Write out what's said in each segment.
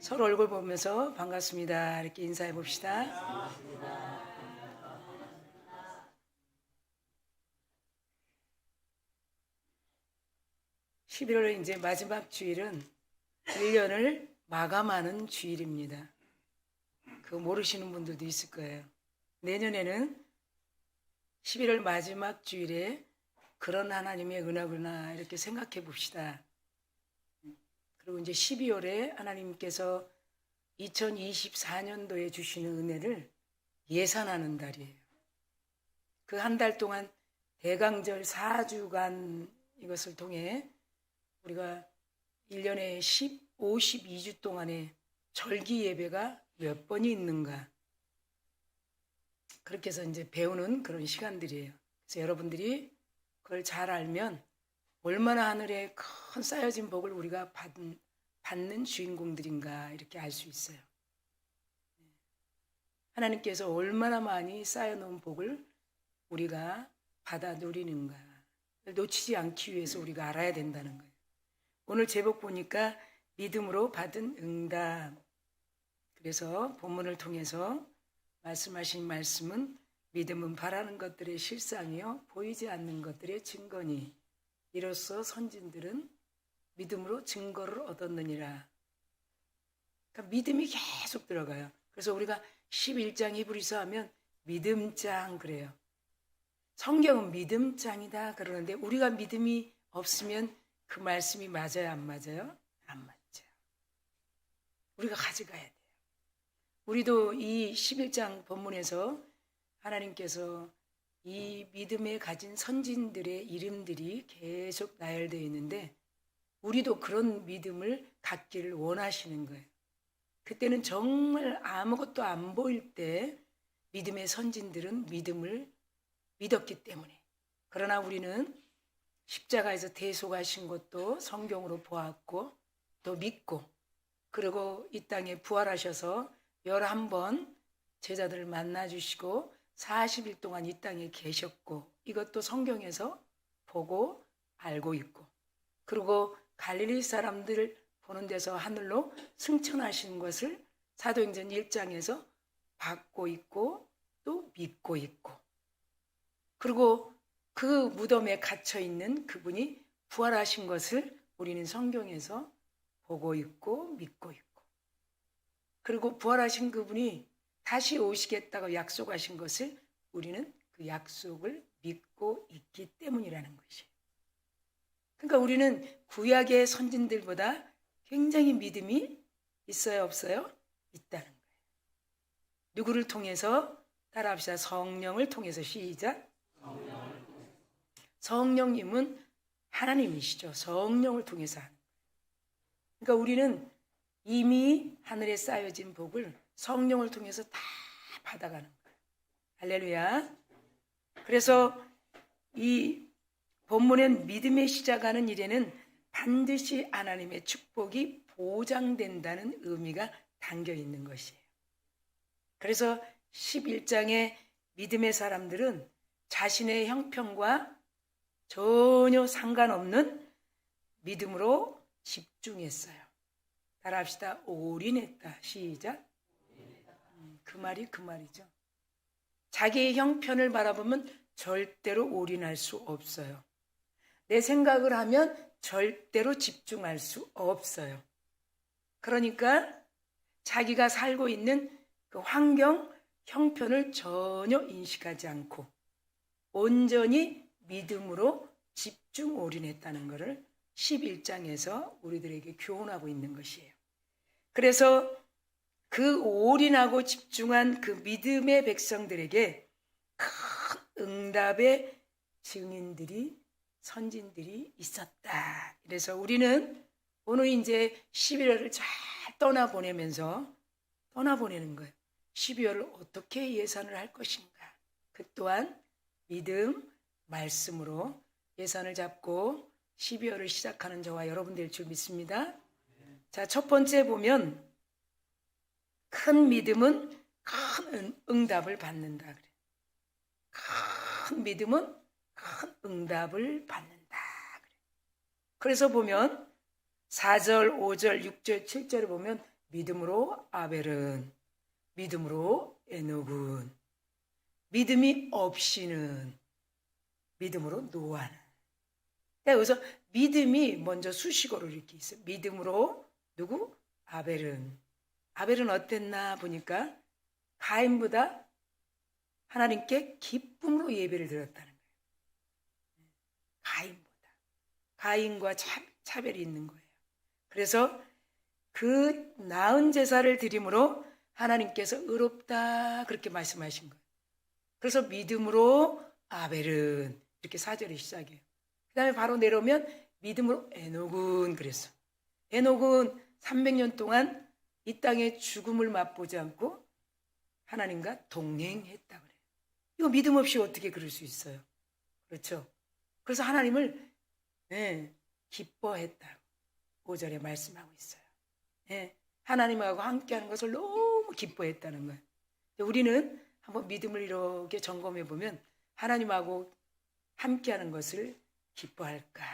서로 얼굴 보면서 반갑습니다. 이렇게 인사해 봅시다. 11월의 이제 마지막 주일은 1년을 마감하는 주일입니다. 그거 모르시는 분들도 있을 거예요. 내년에는 11월 마지막 주일에 그런 하나님의 은혜구나 이렇게 생각해 봅시다. 그리고 이제 12월에 하나님께서 2024년도에 주시는 은혜를 예산하는 달이에요. 그 한 달 동안 대강절 4주간 이것을 통해 우리가 1년에 52주 동안에 절기 예배가 몇 번이 있는가, 그렇게 해서 이제 배우는 그런 시간들이에요. 그래서 여러분들이 그걸 잘 알면 얼마나 하늘에 큰 쌓여진 복을 우리가 받는 주인공들인가 이렇게 알 수 있어요. 하나님께서 얼마나 많이 쌓여놓은 복을 우리가 받아 누리는가 놓치지 않기 위해서 우리가 알아야 된다는 거예요. 오늘 제목 보니까 믿음으로 받은 응답. 그래서 본문을 통해서 말씀하신 말씀은 믿음은 바라는 것들의 실상이요 보이지 않는 것들의 증거니 이로써 선진들은 믿음으로 증거를 얻었느니라. 그러니까 믿음이 계속 들어가요. 그래서 우리가 11장 히브리서 하면 믿음장 그래요. 성경은 믿음장이다 그러는데 우리가 믿음이 없으면 그 말씀이 맞아요, 안 맞아요? 안 맞죠. 우리가 가져가야 돼요. 우리도 이 11장 본문에서 하나님께서 이 믿음에 가진 선진들의 이름들이 계속 나열되어 있는데 우리도 그런 믿음을 갖기를 원하시는 거예요. 그때는 정말 아무것도 안 보일 때 믿음의 선진들은 믿음을 믿었기 때문에. 그러나 우리는 십자가에서 대속하신 것도 성경으로 보았고 또 믿고 그리고 이 땅에 부활하셔서 11번 제자들을 만나주시고 40일 동안 이 땅에 계셨고 이것도 성경에서 보고 알고 있고 그리고 갈릴리 사람들을 보는 데서 하늘로 승천하신 것을 사도행전 1장에서 받고 있고 또 믿고 있고 그리고 그 무덤에 갇혀있는 그분이 부활하신 것을 우리는 성경에서 보고 있고 믿고 있고 그리고 부활하신 그분이 다시 오시겠다고 약속하신 것을 우리는 그 약속을 믿고 있기 때문이라는 것이에요. 그러니까 우리는 구약의 선진들보다 굉장히 믿음이 있어요, 없어요? 있다는 거예요. 누구를 통해서? 따라합시다. 성령을 통해서. 시작. 성령님은 하나님이시죠. 성령을 통해서 하는 거예요. 그러니까 우리는 이미 하늘에 쌓여진 복을 성령을 통해서 다 받아가는 거예요. 할렐루야. 그래서 이 본문엔 믿음에 시작하는 일에는 반드시 하나님의 축복이 보장된다는 의미가 담겨 있는 것이에요. 그래서 11장의 믿음의 사람들은 자신의 형편과 전혀 상관없는 믿음으로 집중했어요. 따라합시다. 올인했다. 시작. 그 말이죠. 자기의 형편을 바라보면 절대로 올인할 수 없어요. 내 생각을 하면 절대로 집중할 수 없어요. 그러니까 자기가 살고 있는 그 환경, 형편을 전혀 인식하지 않고 온전히 믿음으로 집중 올인했다는 것을 11장에서 우리들에게 교훈하고 있는 것이에요. 그래서 그 올인하고 집중한 그 믿음의 백성들에게 큰 응답의 증인들이 선진들이 있었다. 그래서 우리는 오늘 이제 11월을 잘 떠나보내는 거예요. 12월을 어떻게 예산을 할 것인가. 그 또한 믿음, 말씀으로 예산을 잡고 12월을 시작하는 저와 여러분 될 줄 믿습니다. 자, 첫 번째 보면 큰 믿음은 큰 응답을 받는다. 그래. 큰 믿음은 큰 응답을 받는다. 그래. 그래서 보면 4절, 5절, 6절, 7절을 보면 믿음으로 아벨은, 믿음으로 에녹은, 믿음이 없이는, 믿음으로 노아는. 여기서 믿음이 먼저 수식어로 이렇게 있어요. 믿음으로 누구? 아벨은. 아벨은 어땠나 보니까 가인보다 하나님께 기쁨으로 예배를 드렸다는 거예요. 가인보다. 가인과 차별이 있는 거예요. 그래서 그 나은 제사를 드림으로 하나님께서 의롭다 그렇게 말씀하신 거예요. 그래서 믿음으로 아벨은 이렇게 4절이 시작해요. 그 다음에 바로 내려오면 믿음으로 에녹은 그랬어. 에녹은 300년 동안 이 땅의 죽음을 맛보지 않고 하나님과 동행했다 그래요. 이거 믿음 없이 어떻게 그럴 수 있어요? 그렇죠? 그래서 하나님을 기뻐했다고 5절에 말씀하고 있어요. 하나님하고 함께하는 것을 너무 기뻐했다는 거예요. 우리는 한번 믿음을 이렇게 점검해 보면 하나님하고 함께하는 것을 기뻐할까?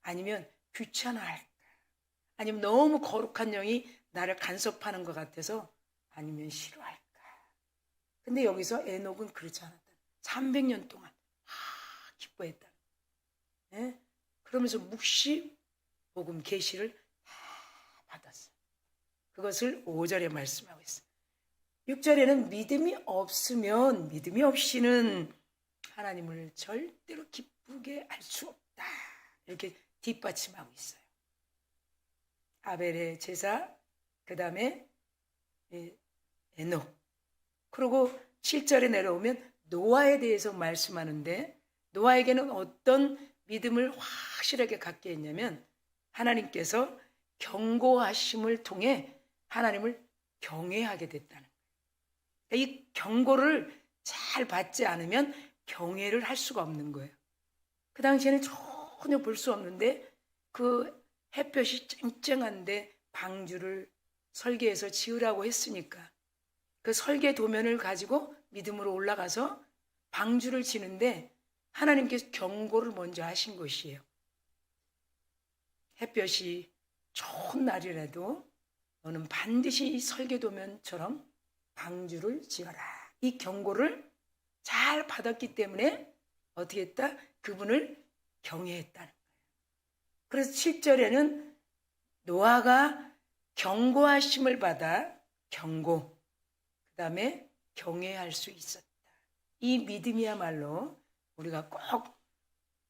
아니면 귀찮아할까? 아니면 너무 거룩한 영이 나를 간섭하는 것 같아서 아니면 싫어할까? 근데 여기서 에녹은 그렇지 않았다. 300년 동안 기뻐했다. 그러면서 묵시 복음 계시를 다 받았어요. 그것을 5절에 말씀하고 있어요. 6절에는 믿음이 없으면 믿음이 없이는 하나님을 절대로 기쁘게 할 수 없다. 이렇게 뒷받침하고 있어요. 아벨의 제사, 그 다음에 에녹. 그리고 7절에 내려오면 노아에 대해서 말씀하는데 노아에게는 어떤 믿음을 확실하게 갖게 했냐면 하나님께서 경고하심을 통해 하나님을 경외하게 됐다는 거예요. 이 경고를 잘 받지 않으면 경외를 할 수가 없는 거예요. 그 당시에는 전혀 볼 수 없는데 그 햇볕이 쨍쨍한데 방주를 설계해서 지으라고 했으니까 그 설계 도면을 가지고 믿음으로 올라가서 방주를 지는데 하나님께서 경고를 먼저 하신 것이에요. 햇볕이 좋은 날이라도 너는 반드시 이 설계 도면처럼 방주를 지어라. 이 경고를 잘 받았기 때문에 어떻게 했다? 그분을 경외했다는 거예요. 그래서 7절에는 노아가 경고하심을 받아 경고, 그 다음에 경외할 수 있었다. 이 믿음이야말로 우리가 꼭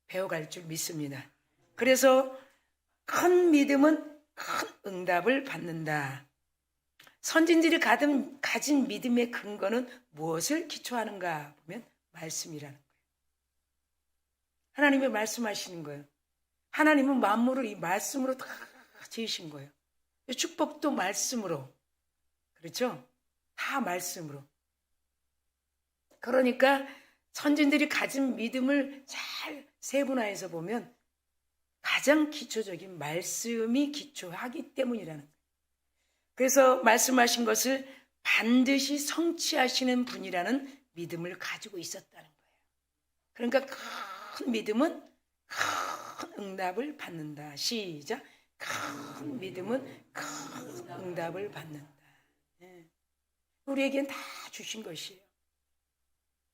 배워갈 줄 믿습니다. 그래서 큰 믿음은 큰 응답을 받는다. 선진들이 가진 믿음의 근거는 무엇을 기초하는가 보면 말씀이라는 거예요. 하나님이 말씀하시는 거예요. 하나님은 만물을 이 말씀으로 다 지으신 거예요. 축복도 말씀으로. 그렇죠? 다 말씀으로. 그러니까 선진들이 가진 믿음을 잘 세분화해서 보면 가장 기초적인 말씀이 기초하기 때문이라는 거예요. 그래서 말씀하신 것을 반드시 성취하시는 분이라는 믿음을 가지고 있었다는 거예요. 그러니까 큰 믿음은 큰 응답을 받는다. 시작. 큰 믿음은 큰 응답을 받는다. 우리에겐 다 주신 것이에요.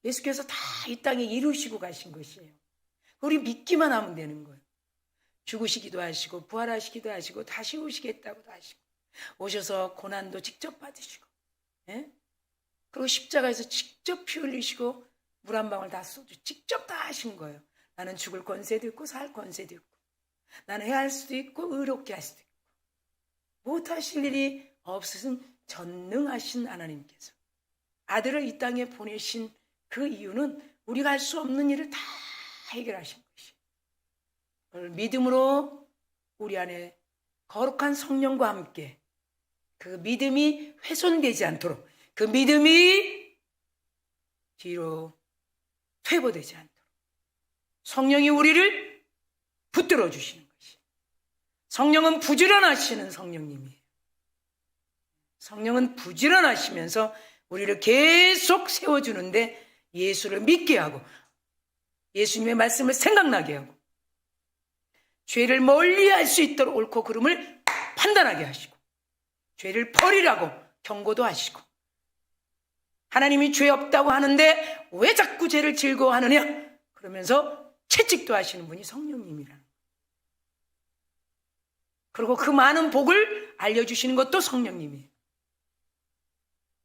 예수께서 다 이 땅에 이루시고 가신 것이에요. 우리 믿기만 하면 되는 거예요. 죽으시기도 하시고 부활하시기도 하시고 다시 오시겠다고도 하시고 오셔서 고난도 직접 받으시고 그리고 십자가에서 직접 피 흘리시고 물 한 방울 다 쏟으시고 직접 다 하신 거예요. 나는 죽을 권세도 있고 살 권세도 있고 나는 해할 수도 있고 의롭게 할 수도 있고 못하실 일이 없으신 전능하신 하나님께서 아들을 이 땅에 보내신 그 이유는 우리가 할 수 없는 일을 다 해결하신 것이에요. 믿음으로 우리 안에 거룩한 성령과 함께 그 믿음이 훼손되지 않도록 그 믿음이 뒤로 퇴보되지 않도록 성령이 우리를 붙들어 주시는 것이에요. 성령은 부지런하시는 성령님이에요. 성령은 부지런하시면서 우리를 계속 세워주는데 예수를 믿게 하고 예수님의 말씀을 생각나게 하고 죄를 멀리 할 수 있도록 옳고 그름을 판단하게 하시고 죄를 버리라고 경고도 하시고, 하나님이 죄 없다고 하는데 왜 자꾸 죄를 즐거워하느냐 그러면서 채찍도 하시는 분이 성령님이라는 거예요. 그리고 그 많은 복을 알려주시는 것도 성령님이에요.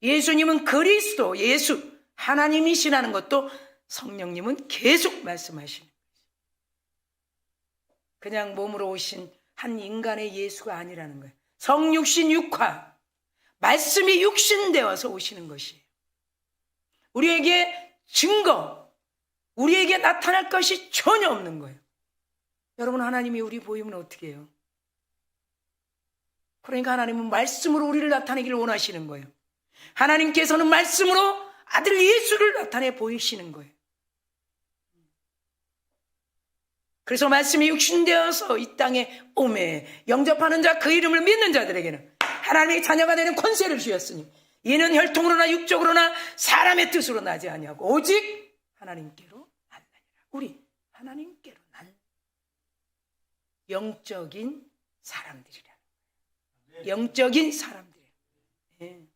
예수님은 그리스도, 예수, 하나님이시라는 것도 성령님은 계속 말씀하시는 거예요. 그냥 몸으로 오신 한 인간의 예수가 아니라는 거예요. 성육신 육화, 말씀이 육신되어서 오시는 것이에요. 우리에게 증거, 우리에게 나타날 것이 전혀 없는 거예요. 여러분, 하나님이 우리 보이면 어떻게 해요? 그러니까 하나님은 말씀으로 우리를 나타내기를 원하시는 거예요. 하나님께서는 말씀으로 아들 예수를 나타내 보이시는 거예요. 그래서 말씀이 육신되어서 이 땅에 오매 영접하는 자, 그 이름을 믿는 자들에게는 하나님의 자녀가 되는 권세를 주셨으니 이는 혈통으로나 육적으로나 사람의 뜻으로 나지 아니하고 오직 하나님께로 났느니라. 우리 하나님께로 난 영적인 사람들이라. 영적인 사람들이에요. 네.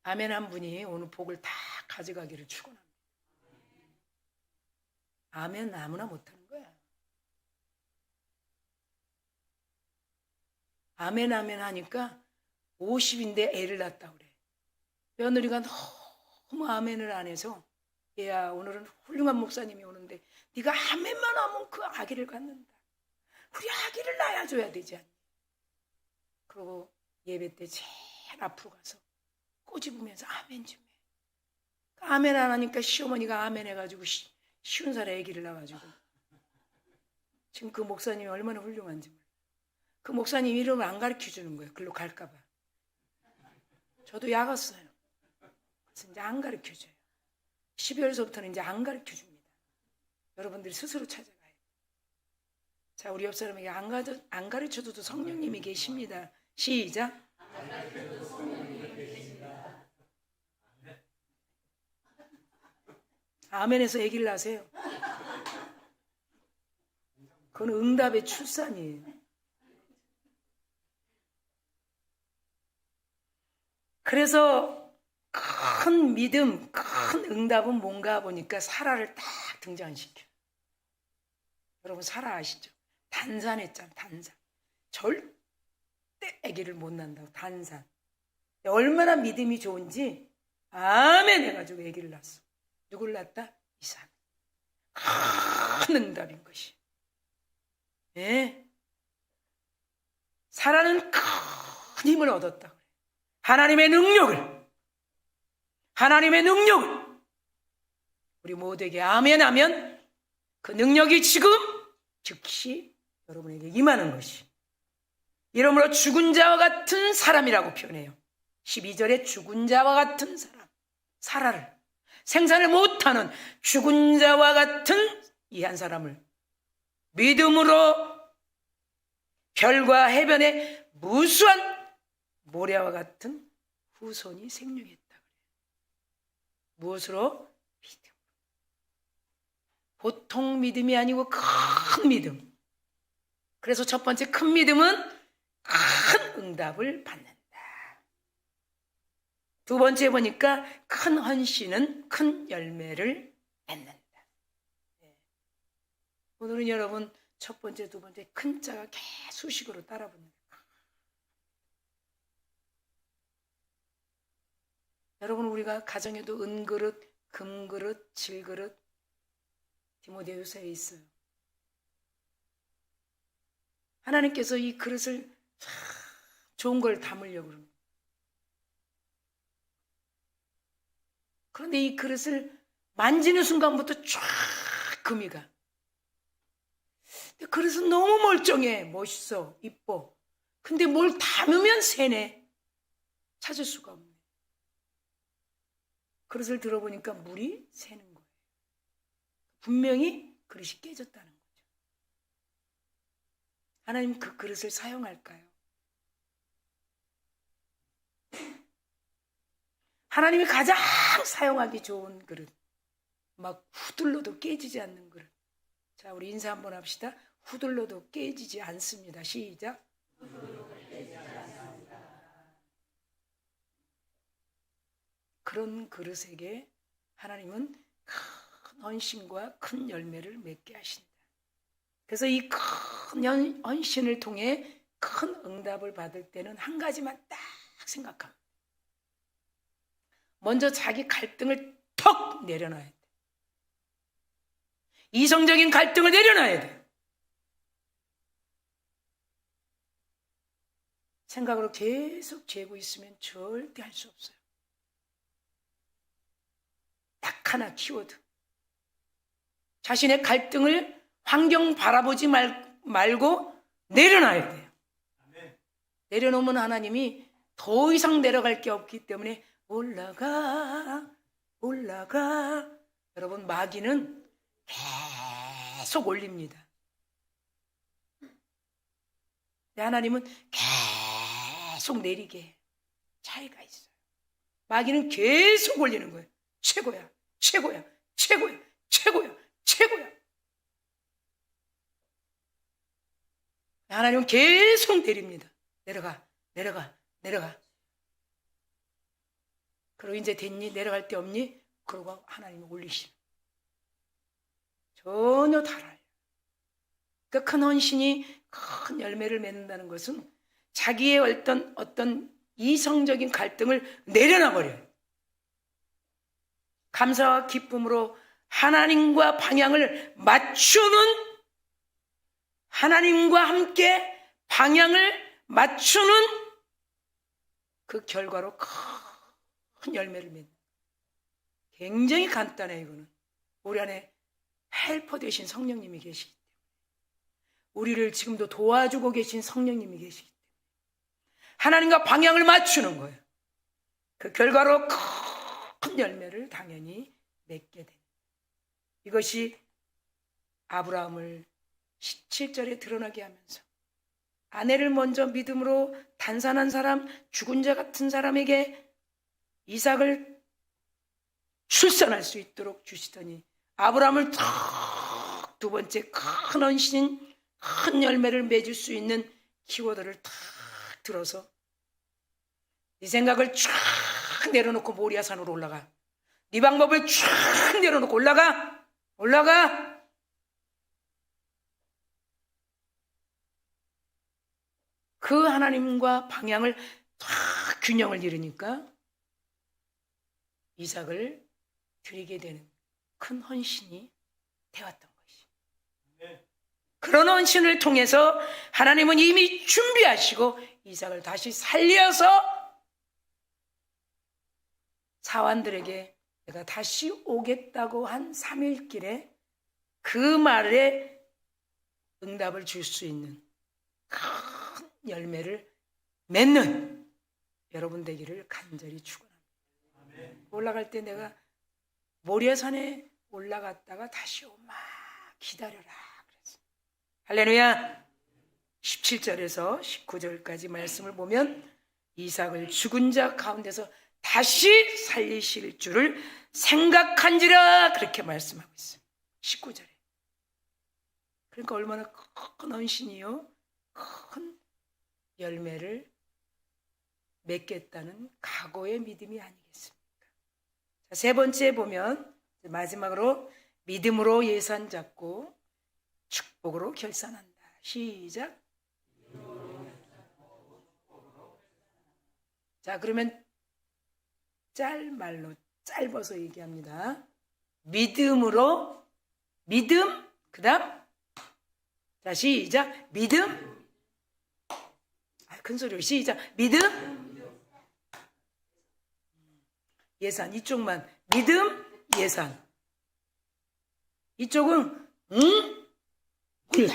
아멘 한 분이 오늘 복을 다 가져가기를 축원합니다. 아멘 아무나 못하는 거야. 아멘 아멘 하니까 50인데 애를 낳았다 그래. 며느리가 너무 아멘을 안 해서, 얘야 오늘은 훌륭한 목사님이 오는데 네가 아멘만 하면 그 아기를 갖는다. 우리 아기를 낳아줘야 되지 않니? 그러고 예배 때 제일 앞으로 가서 꼬집으면서 아멘 좀 해. 아멘 안 하니까 시어머니가 아멘 해가지고 쉬운 살에 아기를 낳아가지고 지금 그 목사님이 얼마나 훌륭한지 몰라요. 그 목사님 이름을 안 가르쳐주는 거예요. 글로 갈까봐. 저도 약았어요. 그래서 이제 안 가르쳐줘요. 12월서부터는 이제 안 가르쳐줍니다. 여러분들이 스스로 찾아가요. 자, 우리 옆 사람에게 안 가르쳐줘도 성령님이 계십니다. 시작. 아멘에서 얘기를 하세요. 그건 응답의 출산이에요. 그래서 큰 믿음, 큰 응답은 뭔가 보니까 사라를 딱 등장시켜요. 여러분 사라 아시죠? 단산했잖아, 단산. 절대 아기를 못 낳는다고, 단산. 얼마나 믿음이 좋은지 아멘 해가지고 아기를 낳았어. 누굴 낳았다? 이삭. 큰 응답인 것이. 예? 사라는 큰 힘을 얻었다. 하나님의 능력을 우리 모두에게 아멘 하면 그 능력이 지금 즉시 여러분에게 임하는 것이. 이러므로 죽은 자와 같은 사람이라고 표현해요. 12절에 죽은 자와 같은 사람, 사라를 생산을 못하는 죽은 자와 같은 이 한 사람을 믿음으로 별과 해변의 무수한 모래와 같은 후손이 생육했다. 무엇으로? 믿음. 보통 믿음이 아니고 큰 믿음. 그래서 첫 번째 큰 믿음은 큰 응답을 받는다. 두 번째 보니까 큰 헌신은 큰 열매를 맺는다. 오늘은 여러분 첫 번째, 두 번째 큰 자가 계속 수식으로 따라 붙는다. 여러분 우리가 가정에도 은그릇, 금그릇, 질그릇 디모데후서에 있어요. 하나님께서 이 그릇을 좋은 걸 담으려고 그럽니다. 그런데 이 그릇을 만지는 순간부터 쫙 금이 가. 그릇은 너무 멀쩡해, 멋있어, 이뻐. 근데 뭘 담으면 새네. 찾을 수가 없네. 그릇을 들어보니까 물이 새는 거예요. 분명히 그릇이 깨졌다는 거죠. 하나님 그 그릇을 사용할까요? 하나님이 가장 사용하기 좋은 그릇, 막 후들러도 깨지지 않는 그릇. 자, 우리 인사 한번 합시다. 후들러도 깨지지 않습니다. 시작. 그런 그릇에게 하나님은 큰 헌신과 큰 열매를 맺게 하신다. 그래서 이 큰 헌신을 통해 큰 응답을 받을 때는 한 가지만 딱 생각합니다. 먼저 자기 갈등을 턱 내려놔야 돼. 이성적인 갈등을 내려놔야 돼. 생각으로 계속 재고 있으면 절대 할 수 없어요. 딱 하나 키워드. 자신의 갈등을 환경 바라보지 말고 내려놔야 돼요. 내려놓으면 하나님이 더 이상 내려갈 게 없기 때문에 올라가. 여러분, 마귀는 계속 올립니다. 하나님은 계속 내리게 해요. 차이가 있어요. 마귀는 계속 올리는 거예요. 최고야. 하나님은 계속 내립니다. 내려가. 그리고 이제 됐니? 내려갈 데 없니? 그러고 하나님이 올리시는. 전혀 달라요. 그 큰 헌신이 큰 열매를 맺는다는 것은 자기의 어떤 이성적인 갈등을 내려놔버려요. 감사와 기쁨으로 하나님과 방향을 맞추는, 하나님과 함께 방향을 맞추는 그 결과로 큰 열매를 맺는. 굉장히 간단해요. 이거는 우리 안에 헬퍼 되신 성령님이 계시기 때문에, 우리를 지금도 도와주고 계신 성령님이 계시기 때문에 하나님과 방향을 맞추는 거예요. 그 결과로 큰 열매를 당연히 맺게 됩니다. 이것이 아브라함을 17절에 드러나게 하면서 아내를 먼저 믿음으로 단산한 사람, 죽은 자 같은 사람에게 이삭을 출산할 수 있도록 주시더니 아브라함을 탁 두 번째 큰 헌신, 큰 열매를 맺을 수 있는 키워드를 탁 들어서 네 생각을 쫙 내려놓고 모리아산으로 올라가. 네 방법을 쫙 내려놓고 올라가. 그 하나님과 방향을 탁 균형을 이루니까 이삭을 드리게 되는 큰 헌신이 되었던 것이. 그런 헌신을 통해서 하나님은 이미 준비하시고 이삭을 다시 살려서 사환들에게 내가 다시 오겠다고 한 3일 길에 그 말에 응답을 줄 수 있는 큰 열매를 맺는 여러분 되기를 간절히 축원합니다. 올라갈 때 내가 모리아산에 올라갔다가 다시 오마 기다려라 그랬어요. 할렐루야. 17절에서 19절까지 말씀을 보면 이삭을 죽은 자 가운데서 다시 살리실 줄을 생각한지라 그렇게 말씀하고 있어요. 19절에. 그러니까 얼마나 큰 헌신이요, 큰 열매를 맺겠다는 각오의 믿음이 아니겠습니까? 자, 세 번째 보면 마지막으로 믿음으로 예산 잡고 축복으로 결산한다. 시작. 자, 그러면 짤말로 짧아서 얘기합니다. 믿음으로, 믿음, 그 다음, 자, 시작. 믿음, 큰 소리로 시작. 믿음, 예산. 이쪽만 믿음, 예산. 이쪽은 몰라.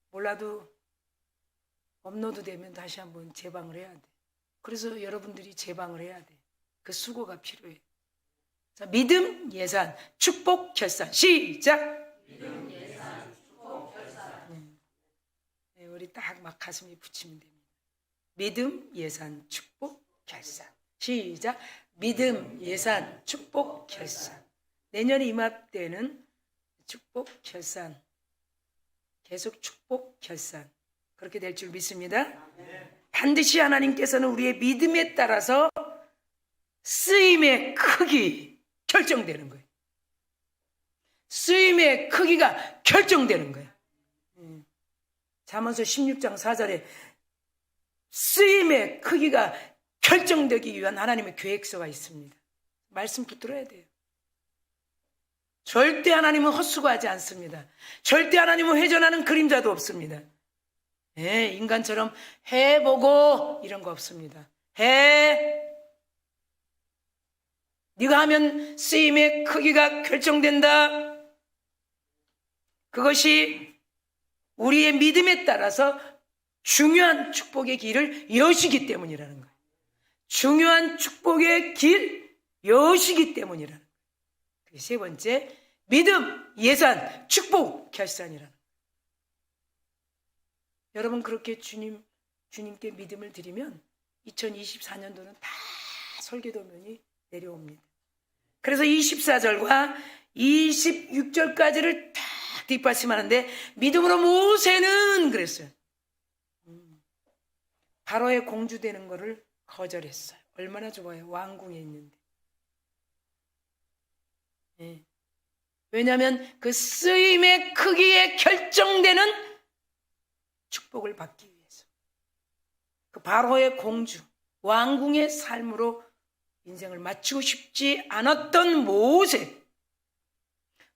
몰라도 업로드 되면 다시 한번 재방을 해야 돼. 그래서 여러분들이 재방을 해야 돼. 그 수고가 필요해. 자, 믿음, 예산, 축복, 결산. 시작. 믿음, 예산, 축복, 결산. 네, 우리 딱 막 가슴에 붙이면 됩니다. 믿음, 예산, 축복, 결산. 시작. 믿음, 예산, 축복, 결산. 내년 이맘때는 축복, 결산. 계속 축복, 결산. 그렇게 될 줄 믿습니다. 반드시 하나님께서는 우리의 믿음에 따라서 쓰임의 크기 결정되는 거예요. 쓰임의 크기가 결정되는 거예요. 잠언서 16장 4절에 쓰임의 크기가 결정되기 위한 하나님의 계획서가 있습니다. 말씀 붙들어야 돼요. 절대 하나님은 헛수고하지 않습니다. 절대 하나님은 회전하는 그림자도 없습니다. 인간처럼 해보고 이런 거 없습니다. 네가 하면 쓰임의 크기가 결정된다. 그것이 우리의 믿음에 따라서 중요한 축복의 길을 여시기 때문이라는 거예요. 중요한 축복의 길 여시기 때문이라는 거예요. 세 번째, 믿음, 예산, 축복, 결산이라는 거예요. 여러분 그렇게 주님께 믿음을 드리면 2024년도는 다 설계도면이 내려옵니다. 그래서 24절과 26절까지를 다 뒷받침하는데 믿음으로 모세는 그랬어요. 바로의 공주 되는 거를 거절했어요. 얼마나 좋아요. 왕궁에 있는데. 왜냐하면 그 쓰임의 크기에 결정되는 축복을 받기 위해서. 그 바로의 공주, 왕궁의 삶으로 인생을 마치고 싶지 않았던 모세,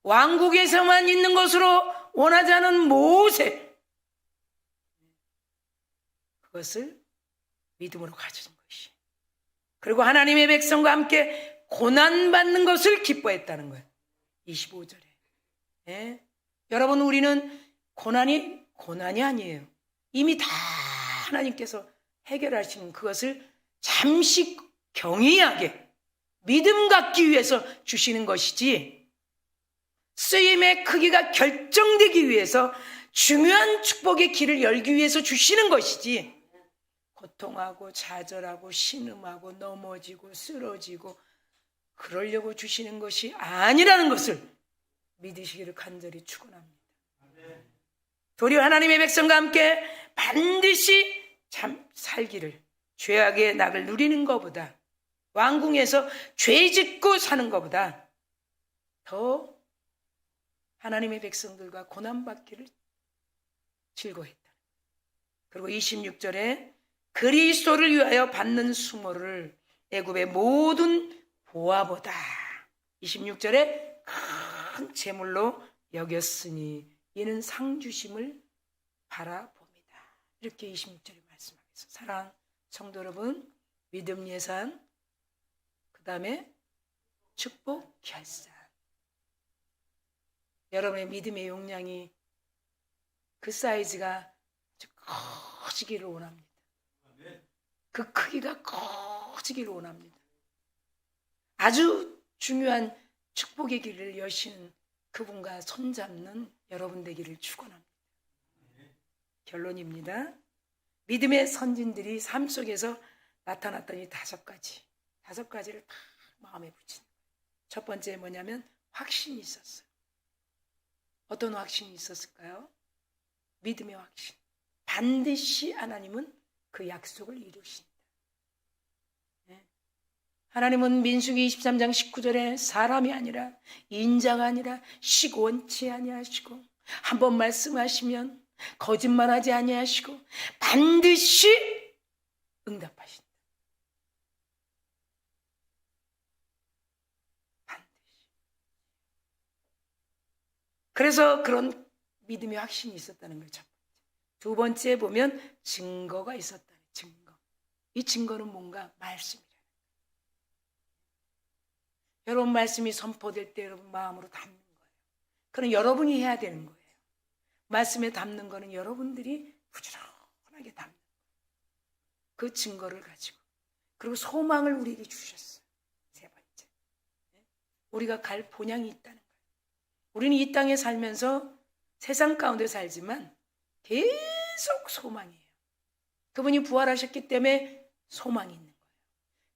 왕국에서만 있는 것으로 원하지 않은 모세, 그것을 믿음으로 가진 것이. 그리고 하나님의 백성과 함께 고난받는 것을 기뻐했다는 거예요. 25절에. 여러분 우리는 고난이 아니에요. 이미 다 하나님께서 해결하시는 그것을 잠시 경이하게 믿음 갖기 위해서 주시는 것이지, 쓰임의 크기가 결정되기 위해서 중요한 축복의 길을 열기 위해서 주시는 것이지, 고통하고 좌절하고 신음하고 넘어지고 쓰러지고 그러려고 주시는 것이 아니라는 것을 믿으시기를 간절히 축원합니다. 도리어 하나님의 백성과 함께 반드시 참 살기를, 죄악의 낙을 누리는 것보다, 왕궁에서 죄 짓고 사는 것보다 더 하나님의 백성들과 고난받기를 즐거워했다. 그리고 26절에 그리스도를 위하여 받는 수모를 애굽의 모든 보화보다 26절에 큰 재물로 여겼으니 이는 상 주심을 바라봅니다. 이렇게 26절에 말씀하겠습니다. 사랑 성도 여러분, 믿음, 예산, 그 다음에 축복, 결산. 여러분의 믿음의 용량이 그 사이즈가 커지기를 원합니다. 그 크기가 커지기를 원합니다. 아주 중요한 축복의 길을 여시는 그분과 손잡는 여러분 되기를 축원합니다. 결론입니다. 믿음의 선진들이 삶 속에서 나타났던 이 다섯 가지를 다 마음에 붙이는 거예요. 첫 번째 뭐냐면 확신이 있었어요. 어떤 확신이 있었을까요? 믿음의 확신. 반드시 하나님은 그 약속을 이루신다. 하나님은 민수기 23장 19절에 사람이 아니라 인자가 아니라 쉬고 원치 아니하시고 한 번 말씀하시면 거짓말하지 아니하시고 반드시 응답하신다. 반드시. 그래서 그런 믿음의 확신이 있었다는 거죠. 두 번째 보면 증거가 있었다. 증거. 이 증거는 뭔가 말씀이에요. 여러분 말씀이 선포될 때 여러분 마음으로 담는 거예요. 그럼 여러분이 해야 되는 거예요. 말씀에 담는 거는 여러분들이 부지런하게 담는 거예요. 그 증거를 가지고. 그리고 소망을 우리에게 주셨어요. 세 번째. 우리가 갈 본향이 있다는 거예요. 우리는 이 땅에 살면서 세상 가운데 살지만 계속 소망이에요. 그분이 부활하셨기 때문에 소망이 있는 거예요.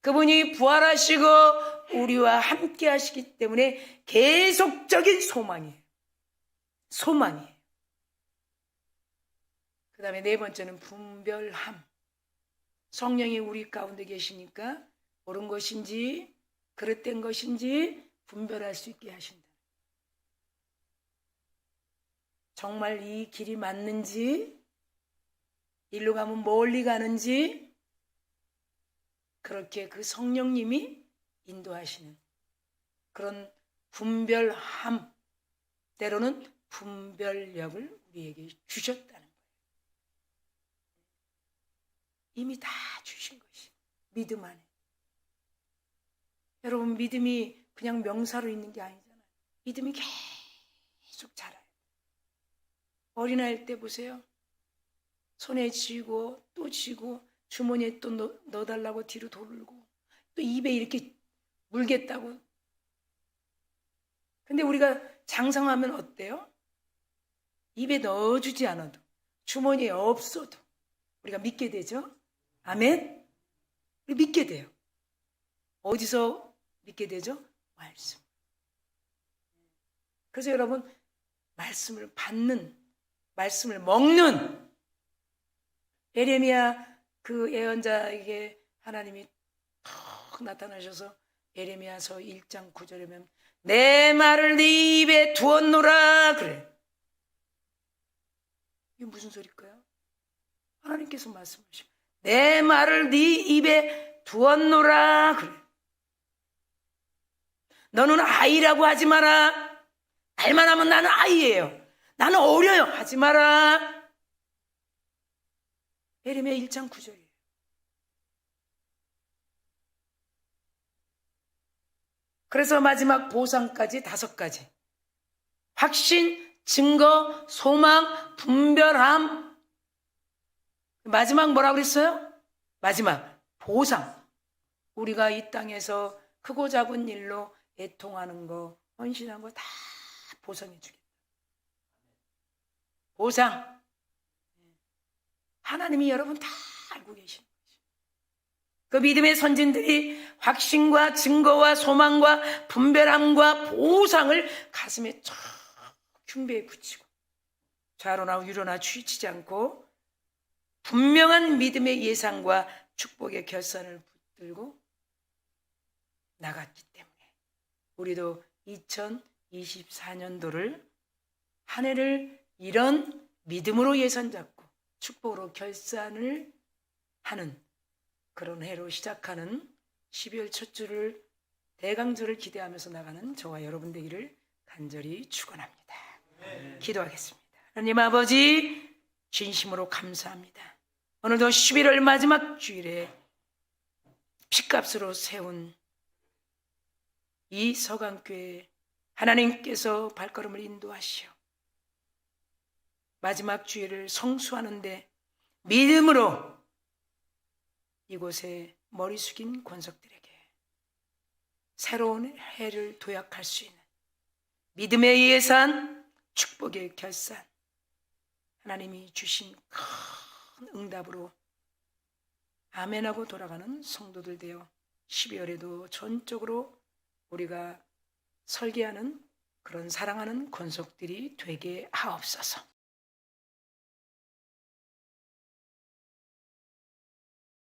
그분이 부활하시고 우리와 함께 하시기 때문에 계속적인 소망이에요. 소망이에요. 그 다음에 네 번째는 분별함. 성령이 우리 가운데 계시니까 옳은 것인지 그릇된 것인지 분별할 수 있게 하신다. 정말 이 길이 맞는지, 일로 가면 멀리 가는지, 그렇게 그 성령님이 인도하시는 그런 분별함, 때로는 분별력을 우리에게 주셨다는 거예요. 이미 다 주신 것이 믿음 안에. 여러분, 믿음이 그냥 명사로 있는 게 아니잖아요. 믿음이 계속 자라요. 어린아이일 때 보세요. 손에 쥐고 또 쥐고 주머니에 또 넣어달라고 뒤로 돌고 또 입에 이렇게 물겠다고. 근데 우리가 장성하면 어때요? 입에 넣어주지 않아도, 주머니에 없어도 우리가 믿게 되죠? 아멘? 우리 믿게 돼요. 어디서 믿게 되죠? 말씀. 그래서 여러분, 말씀을 받는, 말씀을 먹는, 예레미야 그 예언자에게 하나님이 턱 나타나셔서 예레미야서 1장 9절에 보면 내 말을 네 입에 두었노라 그래. 이게 무슨 소리일까요? 하나님께서 말씀하시고 내 말을 네 입에 두었노라 그래. 너는 아이라고 하지 마라. 알만하면 나는 아이예요. 나는 어려요. 하지 마라. 예레미야 1장 9절이에요. 그래서 마지막 보상까지 5가지. 확신, 증거, 소망, 분별함. 마지막 뭐라고 그랬어요? 마지막 보상. 우리가 이 땅에서 크고 작은 일로 애통하는 거, 헌신한 거 다 보상해 주겠다. 보상. 하나님이 여러분 다 알고 계시는 거죠. 그 믿음의 선진들이 확신과 증거와 소망과 분별함과 보상을 가슴에 쫙 흉배에 붙이고 좌로나 유로나 치지 않고 분명한 믿음의 예상과 축복의 결산을 붙들고 나갔기 때문에 우리도 2024년도를 한 해를 이런 믿음으로 예선 잡고 축복으로 결산을 하는 그런 해로 시작하는 12월 첫 주를 대강절을 기대하면서 나가는 저와 여러분 되기를 간절히 축원합니다. 기도하겠습니다. 하나님 아버지, 진심으로 감사합니다. 오늘도 11월 마지막 주일에 핏값으로 세운 이 서강교회 하나님께서 발걸음을 인도하시오. 마지막 주일을 성수하는데 믿음으로 이곳에 머리 숙인 권석들에게 새로운 해를 도약할 수 있는 믿음의 예산, 축복의 결산, 하나님이 주신 큰 응답으로 아멘하고 돌아가는 성도들 되어 12월에도 전적으로 우리가 설계하는 그런 사랑하는 권속들이 되게 하옵소서.